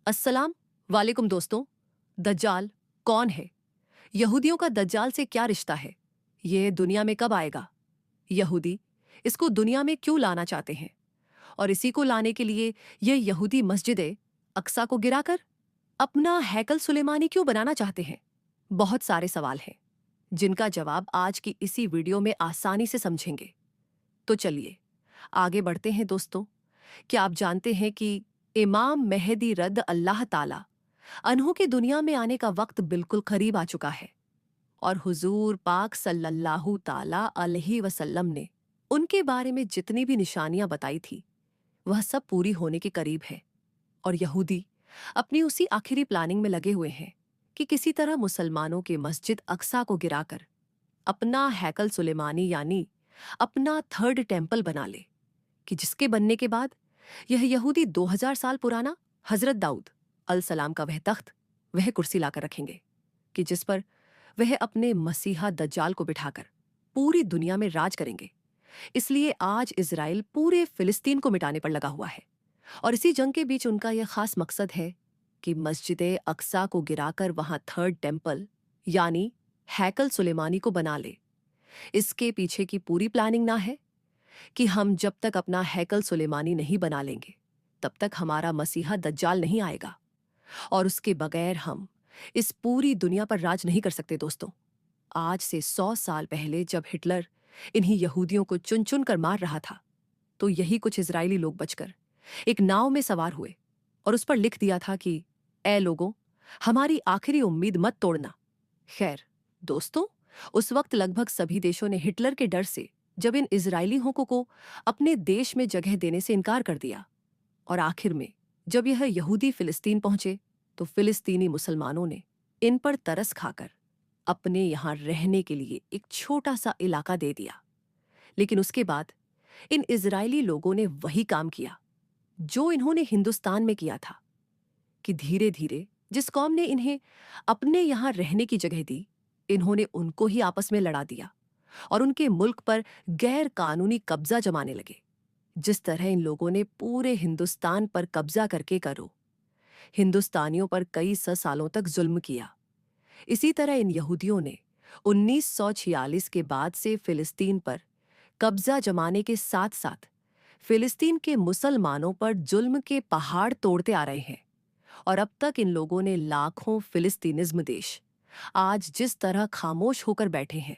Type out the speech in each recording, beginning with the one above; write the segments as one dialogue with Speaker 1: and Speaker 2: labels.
Speaker 1: अस्सलाम वालेकुम दोस्तों। दज्जाल कौन है? यहूदियों का दज्जाल से क्या रिश्ता है? ये दुनिया में कब आएगा? यहूदी इसको दुनिया में क्यों लाना चाहते हैं? और इसी को लाने के लिए ये यहूदी मस्जिद अक्सा को गिराकर अपना हैकल सुलेमानी क्यों बनाना चाहते हैं? बहुत सारे सवाल हैं जिनका जवाब आज की इसी वीडियो में आसानी से समझेंगे। तो चलिए आगे बढ़ते हैं दोस्तों। क्या आप जानते हैं कि इमाम मेहदी रद अल्लाह ताला अनहु के दुनिया में आने का वक्त बिल्कुल करीब आ चुका है और हुजूर पाक सल्लल्लाहु ताला अलैहि वसल्लम ने उनके बारे में जितनी भी निशानियां बताई थी वह सब पूरी होने के करीब है। और यहूदी अपनी उसी आखिरी प्लानिंग में लगे हुए हैं कि किसी तरह मुसलमानों के मस्जिद अक्सा को गिराकर अपना हैकल सुलेमानी यानी अपना थर्ड टेम्पल बना ले, कि जिसके बनने के बाद यह यहूदी 2000 साल पुराना हजरत दाऊद अल सलाम का वह तख्त, वह कुर्सी लाकर रखेंगे कि जिस पर वह अपने मसीहा दज्जाल को बिठाकर पूरी दुनिया में राज करेंगे। इसलिए आज इजराइल पूरे फिलिस्तीन को मिटाने पर लगा हुआ है और इसी जंग के बीच उनका यह खास मकसद है कि मस्जिद अक्सा को गिराकर वहां थर्ड टेम्पल यानी हैकल सुलेमानी को बना ले। इसके पीछे की पूरी प्लानिंग ना है कि हम जब तक अपना हैकल सुलेमानी नहीं बना लेंगे तब तक हमारा मसीहा दज्जाल नहीं आएगा और उसके बगैर हम इस पूरी दुनिया पर राज नहीं कर सकते। दोस्तों, आज से 100 साल पहले जब हिटलर इन्हीं यहूदियों को चुन चुन कर मार रहा था तो यही कुछ इजरायली लोग बचकर एक नाव में सवार हुए और उस पर लिख दिया था कि ए लोगों, हमारी आखिरी उम्मीद मत तोड़ना। खैर दोस्तों, उस वक्त लगभग सभी देशों ने हिटलर के डर से जब इन इजरायली होकों को अपने देश में जगह देने से इनकार कर दिया और आखिर में जब यह यहूदी फिलिस्तीन पहुंचे तो फिलिस्तीनी मुसलमानों ने इन पर तरस खाकर अपने यहां रहने के लिए एक छोटा सा इलाका दे दिया। लेकिन उसके बाद इन इजरायली लोगों ने वही काम किया जो इन्होंने हिंदुस्तान में किया था कि धीरे धीरे जिस कौम ने इन्हें अपने यहां रहने की जगह दी, इन्होंने उनको ही आपस में लड़ा दिया और उनके मुल्क पर गैर कानूनी कब्जा जमाने लगे। जिस तरह इन लोगों ने पूरे हिंदुस्तान पर कब्जा करके करो हिंदुस्तानियों पर कई 100 सालों तक जुल्म किया, इसी तरह इन यहूदियों ने 1946 के बाद से फिलिस्तीन पर कब्जा जमाने के साथ साथ फिलिस्तीन के मुसलमानों पर जुल्म के पहाड़ तोड़ते आ रहे हैं। और अब तक इन लोगों ने लाखों फिलिस्तीनिज्म देश आज जिस तरह खामोश होकर बैठे हैं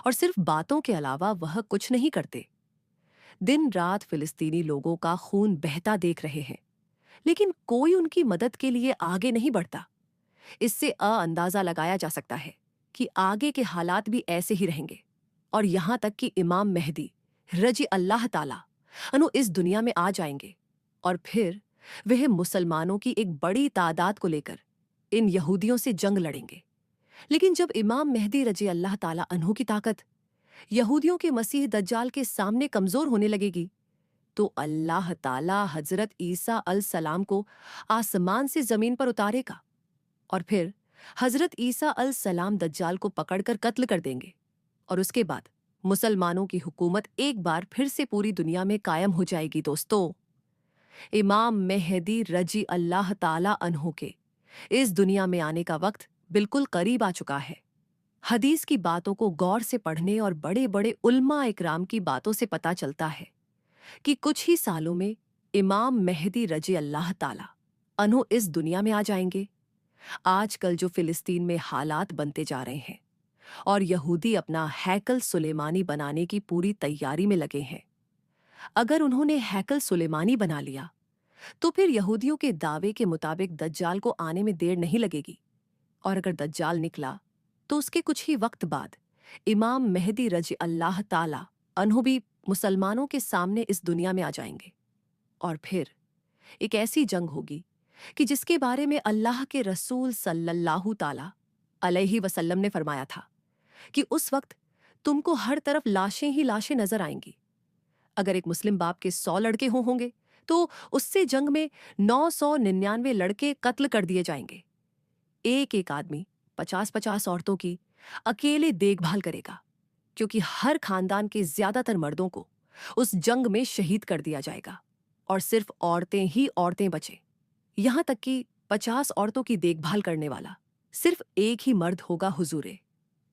Speaker 1: और सिर्फ बातों के अलावा वह कुछ नहीं करते, दिन रात फिलिस्तीनी लोगों का खून बहता देख रहे हैं, लेकिन कोई उनकी मदद के लिए आगे नहीं बढ़ता। इससे अंदाजा लगाया जा सकता है कि आगे के हालात भी ऐसे ही रहेंगे और यहां तक कि इमाम मेहदी रजी अल्लाह ताला अनु इस दुनिया में आ जाएंगे और फिर वह मुसलमानों की एक बड़ी तादाद को लेकर इन यहूदियों से जंग लड़ेंगे। लेकिन जब इमाम मेहदी रजी अल्लाह ताला अन्हु की ताकत यहूदियों के मसीह दज्जाल के सामने कमजोर होने लगेगी तो अल्लाह ताला हजरत ईसा अल सलाम को आसमान से जमीन पर उतारेगा और फिर हजरत ईसा अल सलाम दज्जाल को पकड़कर कत्ल कर देंगे और उसके बाद मुसलमानों की हुकूमत एक बार फिर से पूरी दुनिया में कायम हो जाएगी। दोस्तों, इमाम मेहदी रजी अल्लाह ताला अन्हु के इस दुनिया में आने का वक्त बिल्कुल करीब आ चुका है। हदीस की बातों को गौर से पढ़ने और बड़े बड़े उल्मा इकराम की बातों से पता चलता है कि कुछ ही सालों में इमाम मेहदी रजी अल्लाह ताला अन्हु इस दुनिया में आ जाएंगे। आजकल जो फिलिस्तीन में हालात बनते जा रहे हैं और यहूदी अपना हैकल सुलेमानी बनाने की पूरी तैयारी में लगे हैं, अगर उन्होंने हैकल सुलेमानी बना लिया तो फिर यहूदियों के दावे के मुताबिक दज्जाल को आने में देर नहीं लगेगी और अगर दज्जाल निकला तो उसके कुछ ही वक्त बाद इमाम मेहदी रजी अल्लाह ताला अन्हु भी मुसलमानों के सामने इस दुनिया में आ जाएंगे और फिर एक ऐसी जंग होगी कि जिसके बारे में अल्लाह के रसूल सल्लल्लाहु ताला अलैहि वसल्लम ने फरमाया था कि उस वक्त तुमको हर तरफ लाशें ही लाशें नजर आएंगी। अगर एक मुस्लिम बाप के 100 लड़के होंगे तो उससे जंग में 999 लड़के कत्ल कर दिए जाएंगे। एक एक आदमी 50-50 औरतों की अकेले देखभाल करेगा क्योंकि हर खानदान के ज्यादातर मर्दों को उस जंग में शहीद कर दिया जाएगा और सिर्फ औरतें ही औरतें बचे। यहाँ तक कि 50 औरतों की देखभाल करने वाला सिर्फ एक ही मर्द होगा। हुजूरे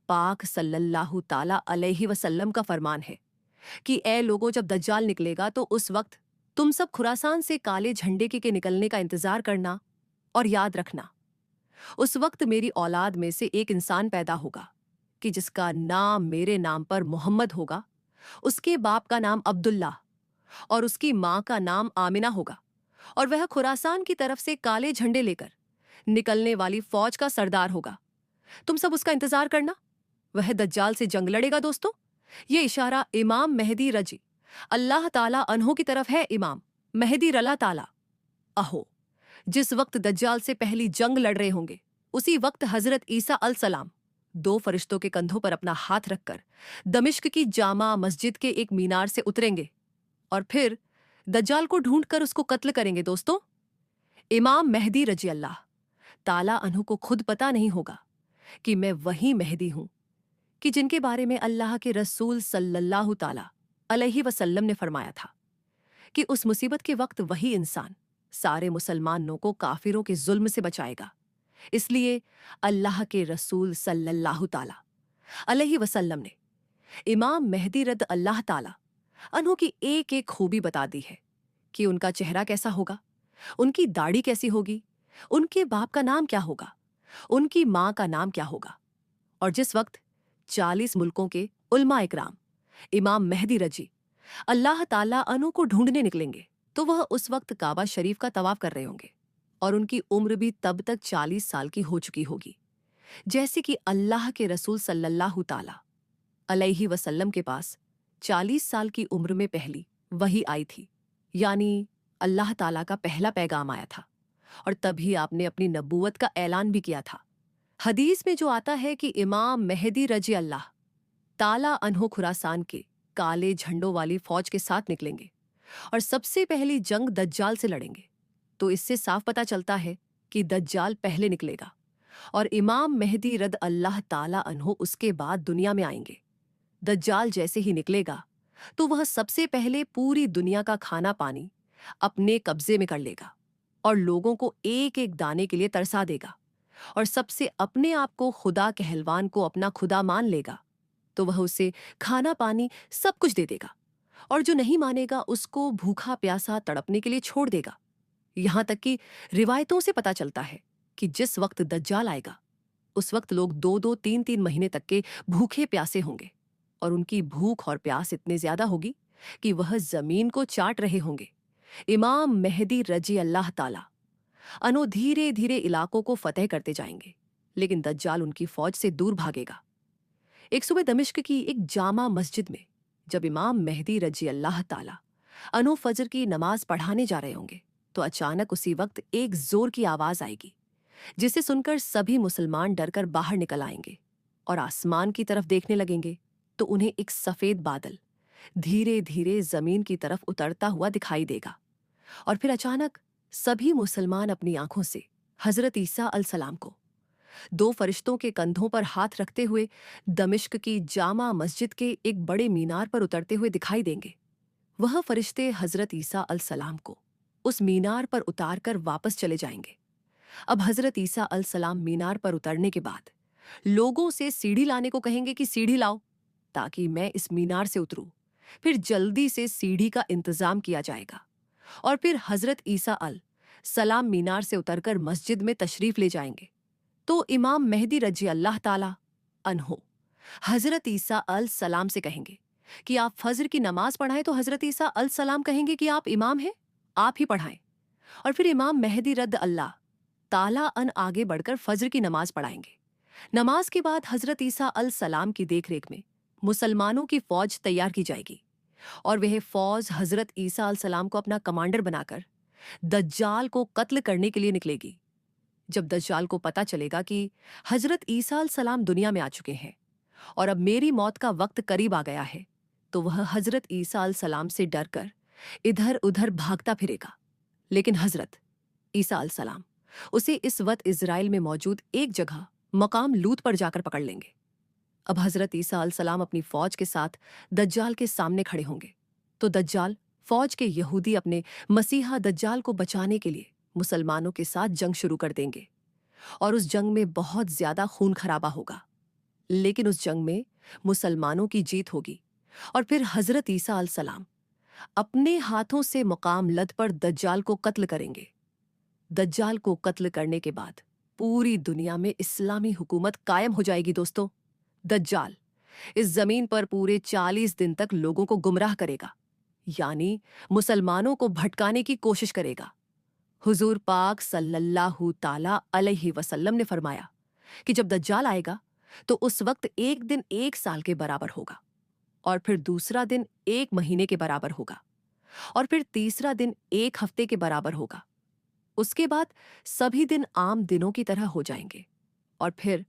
Speaker 1: पाक सल्लल्लाहु ताला अलैहि वसल्लम का फरमान है कि ए लोगों, जब दज्जाल निकलेगा तो उस वक्त तुम सब खुरासान से काले झंडे के निकलने का इंतजार करना, और याद रखना उस वक्त मेरी औलाद में से एक इंसान पैदा होगा कि जिसका नाम मेरे नाम पर मोहम्मद होगा, उसके बाप का नाम अब्दुल्ला और उसकी माँ का नाम आमिना होगा, और वह खुरासान की तरफ से काले झंडे लेकर निकलने वाली फौज का सरदार होगा। तुम सब उसका इंतजार करना, वह दज्जाल से जंग लड़ेगा। दोस्तों, ये इशारा इमाम मेहदी रजी अल्लाह ताला अन्हो की तरफ है। इमाम मेहदी रला ताला अहो जिस वक्त दज्जाल से पहली जंग लड़ रहे होंगे, उसी वक्त हजरत ईसा अल सलाम 2 फरिश्तों के कंधों पर अपना हाथ रखकर दमिश्क की जामा मस्जिद के एक मीनार से उतरेंगे और फिर दज्जाल को ढूंढकर उसको कत्ल करेंगे। दोस्तों, इमाम मेहदी रजी अल्लाह ताला अन्हु को खुद पता नहीं होगा कि मैं वही मेहदी हूं कि जिनके बारे में अल्लाह के रसूल सल्लल्लाहु ताला अलैहि वसल्लम ने फरमाया था कि उस मुसीबत के वक्त वही इंसान सारे मुसलमानों को काफिरों के जुल्म से बचाएगा। इसलिए अल्लाह के रसूल सल्लल्लाहु ताला अलैहि वसल्लम ने इमाम मेहदी रद अल्लाह ताला अन्हों की एक एक खूबी बता दी है कि उनका चेहरा कैसा होगा, उनकी दाढ़ी कैसी होगी, उनके बाप का नाम क्या होगा, उनकी माँ का नाम क्या होगा। और जिस वक्त 40 मुल्कों के उलमा इकराम इमाम मेहदी रजी अल्लाह ताला अन्हों को ढूंढने निकलेंगे, तो वह उस वक्त काबा शरीफ का तवाफ कर रहे होंगे और उनकी उम्र भी तब तक 40 साल की हो चुकी होगी, जैसे कि अल्लाह के रसूल सल्लल्लाहु ताला अलैहि वसल्लम के पास 40 साल की उम्र में पहली वही आई थी, यानी अल्लाह ताला का पहला पैगाम आया था, और तभी आपने अपनी नबूवत का ऐलान भी किया था। हदीस में जो आता है कि इमाम मेहदी रजी अल्लाह ताला अन्हो खुरासान के काले झंडों वाली फौज के साथ निकलेंगे और सबसे पहली जंग दज्जाल से लड़ेंगे, तो इससे साफ पता चलता है कि दज्जाल पहले निकलेगा और इमाम मेहदी रद अल्लाह ताला अन्हो उसके बाद दुनिया में आएंगे। दज्जाल जैसे ही निकलेगा तो वह सबसे पहले पूरी दुनिया का खाना पानी अपने कब्जे में कर लेगा और लोगों को एक एक दाने के लिए तरसा देगा, और सबसे अपने आप को खुदा कहलवान को अपना खुदा मान लेगा तो वह उसे खाना पानी सब कुछ दे देगा, और जो नहीं मानेगा उसको भूखा प्यासा तड़पने के लिए छोड़ देगा। यहां तक कि रिवायतों से पता चलता है कि जिस वक्त दज्जाल आएगा उस वक्त लोग 2-2, 3-3 महीने तक के भूखे प्यासे होंगे, और उनकी भूख और प्यास इतनी ज्यादा होगी कि वह जमीन को चाट रहे होंगे। इमाम मेहदी रजी अल्लाह ताला अनो धीरे धीरे इलाकों को फतेह करते जाएंगे, लेकिन दज्जाल उनकी फौज से दूर भागेगा। एक सुबह दमिश्क की एक जामा मस्जिद में जब इमाम मेहदी रजी अल्लाह ताला अनो फजर की नमाज पढ़ाने जा रहे होंगे, तो अचानक उसी वक्त एक जोर की आवाज आएगी, जिसे सुनकर सभी मुसलमान डरकर बाहर निकल आएंगे और आसमान की तरफ देखने लगेंगे, तो उन्हें एक सफेद बादल धीरे धीरे जमीन की तरफ उतरता हुआ दिखाई देगा। और फिर अचानक सभी मुसलमान अपनी आंखों से हजरत ईसा अल सलाम को 2 फरिश्तों के कंधों पर हाथ रखते हुए दमिश्क की जामा मस्जिद के एक बड़े मीनार पर उतरते हुए दिखाई देंगे। वह फरिश्ते हजरत ईसा अल सलाम को उस मीनार पर उतार कर वापस चले जाएंगे। अब हजरत ईसा अल सलाम मीनार पर उतरने के बाद लोगों से सीढ़ी लाने को कहेंगे कि सीढ़ी लाओ ताकि मैं इस मीनार से उतरूं। फिर जल्दी से सीढ़ी का इंतजाम किया जाएगा और फिर हजरत ईसा अल सलाम मीनार से उतरकर मस्जिद में तशरीफ ले जाएंगे। तो इमाम मेहदी रजी अल्लाह ताला अन्हो हजरत ईसा अल सलाम से कहेंगे कि आप फजर की नमाज पढ़ाएं, तो हजरत ईसा अल सलाम कहेंगे कि आप इमाम हैं, आप ही पढ़ाएं। और फिर इमाम मेहदी रद अल्लाह ताला अन आगे बढ़कर फजर की नमाज पढ़ाएंगे। नमाज के बाद हजरत ईसा अल सलाम की देखरेख में मुसलमानों की फौज तैयार की जाएगी और वह फौज हजरत ईसा अल सलाम को अपना कमांडर बनाकर दज्जाल को कत्ल करने के लिए निकलेगी। जब दज्जाल को पता चलेगा कि हजरत ईसा अल सलाम दुनिया में आ चुके हैं और अब मेरी मौत का वक्त करीब आ गया है, तो वह हजरत ईसा अल सलाम से डरकर इधर उधर भागता फिरेगा। लेकिन हजरत ईसा अल सलाम उसे इस वक्त इजराइल में मौजूद एक जगह मकाम लूत पर जाकर पकड़ लेंगे। अब हजरत ईसा अल सलाम अपनी फौज के साथ दज्जाल के सामने खड़े होंगे, तो दज्जाल फौज के यहूदी अपने मसीहा दज्जाल को बचाने के लिए मुसलमानों के साथ जंग शुरू कर देंगे और उस जंग में बहुत ज्यादा खून खराबा होगा। लेकिन उस जंग में मुसलमानों की जीत होगी और फिर हजरत ईसा अलैहिस्सलाम अपने हाथों से मुकाम लद पर दज्जाल को कत्ल करेंगे। दज्जाल को कत्ल करने के बाद पूरी दुनिया में इस्लामी हुकूमत कायम हो जाएगी दोस्तों। दज्जाल इस जमीन पर पूरे 40 दिन तक लोगों को गुमराह करेगा, यानी मुसलमानों को भटकाने की कोशिश करेगा। हुजूर पाक सल्लल्लाहु ताला अलैहि वसल्लम ने फरमाया कि जब दज्जाल आएगा तो उस वक्त एक दिन 1 साल के बराबर होगा, और फिर दूसरा दिन 1 महीने के बराबर होगा, और फिर तीसरा दिन 1 हफ्ते के बराबर होगा। उसके बाद सभी दिन आम दिनों की तरह हो जाएंगे, और फिर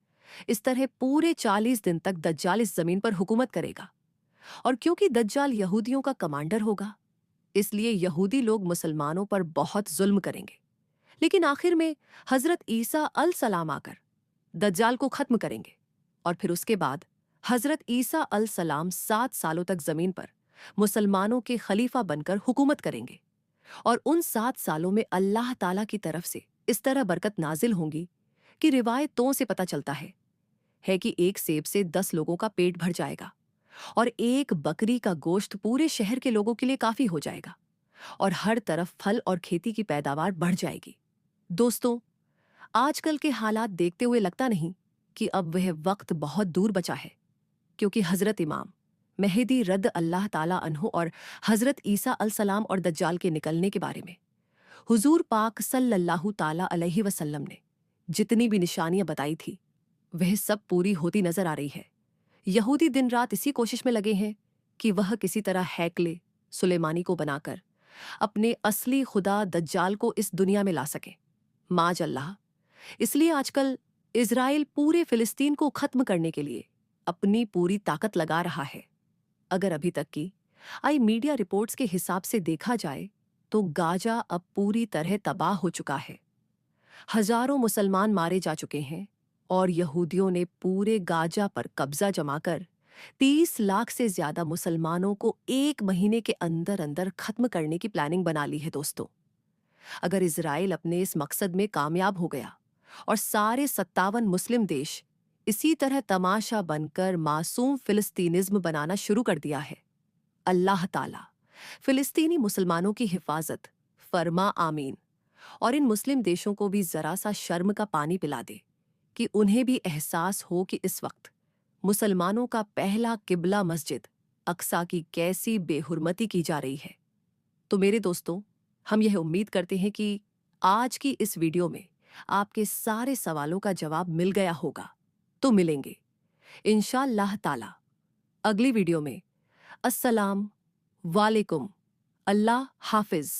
Speaker 1: इस तरह पूरे 40 दिन तक दज्जाल इस जमीन पर हुकूमत करेगा। और क्योंकि दज्जाल यहूदियों का कमांडर होगा, इसलिए यहूदी लोग मुसलमानों पर बहुत जुल्म करेंगे। लेकिन आखिर में हजरत ईसा अलसलाम आकर दज्जाल को खत्म करेंगे, और फिर उसके बाद हजरत ईसा अलसलाम 7 सालों तक जमीन पर मुसलमानों के खलीफा बनकर हुकूमत करेंगे। और उन 7 सालों में अल्लाह ताला की तरफ से इस तरह बरकत नाजिल होंगी कि रिवायतों से पता चलता है कि एक सेब से 10 लोगों का पेट भर जाएगा, और एक बकरी का गोश्त पूरे शहर के लोगों के लिए काफी हो जाएगा, और हर तरफ फल और खेती की पैदावार बढ़ जाएगी। दोस्तों, आजकल के हालात देखते हुए लगता नहीं कि अब वह वक्त बहुत दूर बचा है, क्योंकि हजरत इमाम मेहदी रद अल्लाह ताला अन्हु और हजरत ईसा अलसलाम और दज्जाल के निकलने के बारे में हुजूर पाक सल्लल्लाहु ताला अलैहि वसल्लम ने जितनी भी निशानियां बताई थी, वह सब पूरी होती नजर आ रही है। यहूदी दिन रात इसी कोशिश में लगे हैं कि वह किसी तरह हैकले सुलेमानी को बनाकर अपने असली खुदा दज्जाल को इस दुनिया में ला सके। माज अल्लाह, इसलिए आजकल इजराइल पूरे फिलिस्तीन को खत्म करने के लिए अपनी पूरी ताकत लगा रहा है। अगर अभी तक की आई मीडिया रिपोर्ट्स के हिसाब से देखा जाए तो गाजा अब पूरी तरह तबाह हो चुका है। हजारों मुसलमान मारे जा चुके हैं, और यहूदियों ने पूरे गाजा पर कब्जा जमाकर 30 लाख से ज्यादा मुसलमानों को 1 महीने के अंदर अंदर खत्म करने की प्लानिंग बना ली है। दोस्तों, अगर इजराइल अपने इस मकसद में कामयाब हो गया और सारे 57 मुस्लिम देश इसी तरह तमाशा बनकर मासूम फिलिस्तीनिज्म बनाना शुरू कर दिया है, अल्लाह ताला फिलिस्तीनी मुसलमानों की हिफाजत फरमा आमीन। और इन मुस्लिम देशों को भी जरा सा शर्म का पानी पिला दे कि उन्हें भी एहसास हो कि इस वक्त मुसलमानों का पहला किबला मस्जिद अक्सा की कैसी बेहुरमती की जा रही है। तो मेरे दोस्तों, हम यह उम्मीद करते हैं कि आज की इस वीडियो में आपके सारे सवालों का जवाब मिल गया होगा। तो मिलेंगे इंशाअल्लाह ताला अगली वीडियो में। अस्सलाम वालेकुम, अल्लाह हाफिज।